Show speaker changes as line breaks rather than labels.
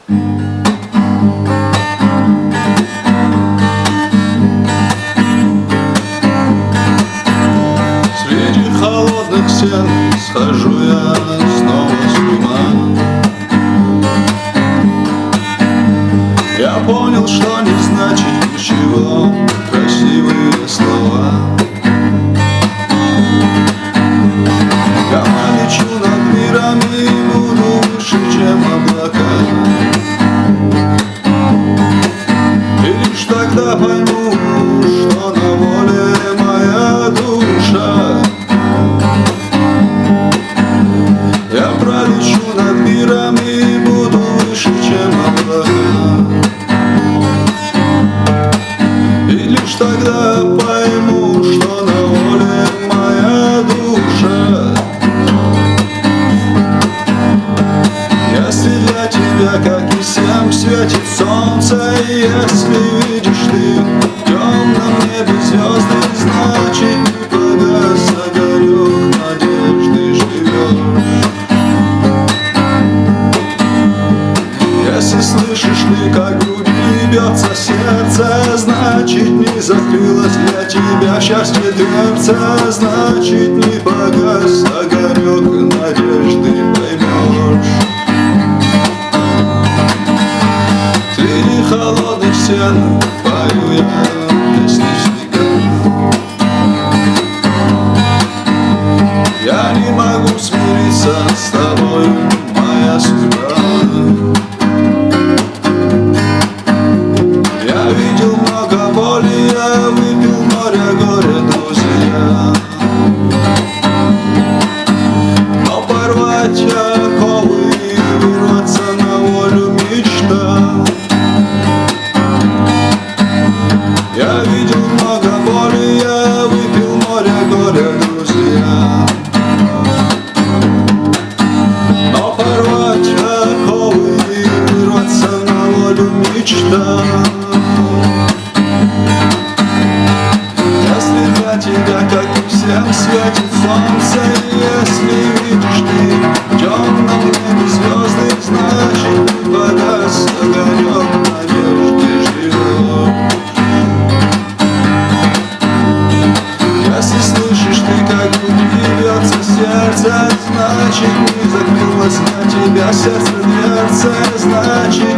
Среди холодных стен схожу я снова с ума. Я понял, что не значит ничего красивые слова. Я полечу над мирами и буду выше, чем облака. И лишь тогда пойму, что на воле моя душа. Я пролечу над мирами и буду выше, чем облака. И лишь тогда пойму, что на воле моя душа. Если для тебя, как и всем, светит солнце, и если видишь ты в темном небе звезды, значит не погас огонек надежды, живешь. Если слышишь ты, как в груди бьется сердце, значит не закрылась для тебя счастье дверца, значит не погас огонек надежды, поймешь. Среди холодных стен пою я песни снега. Я не могу смириться с тобой, моя судьба. Я видел много боли, я выпил море горя, друзья. Но порвать оковы и вырваться на волю мечта. Я видел много боли, я выпил море горя, друзья. Но порвать оковы и вырваться на волю мечта. Если для тебя, как и всем, светит солнце, если видишь ты в темном небе звезды, значит не погас огонек надежды, живет. Если слышишь ты, как в груди бьется сердце, значит не закрылась на тебя сердце дверца, значит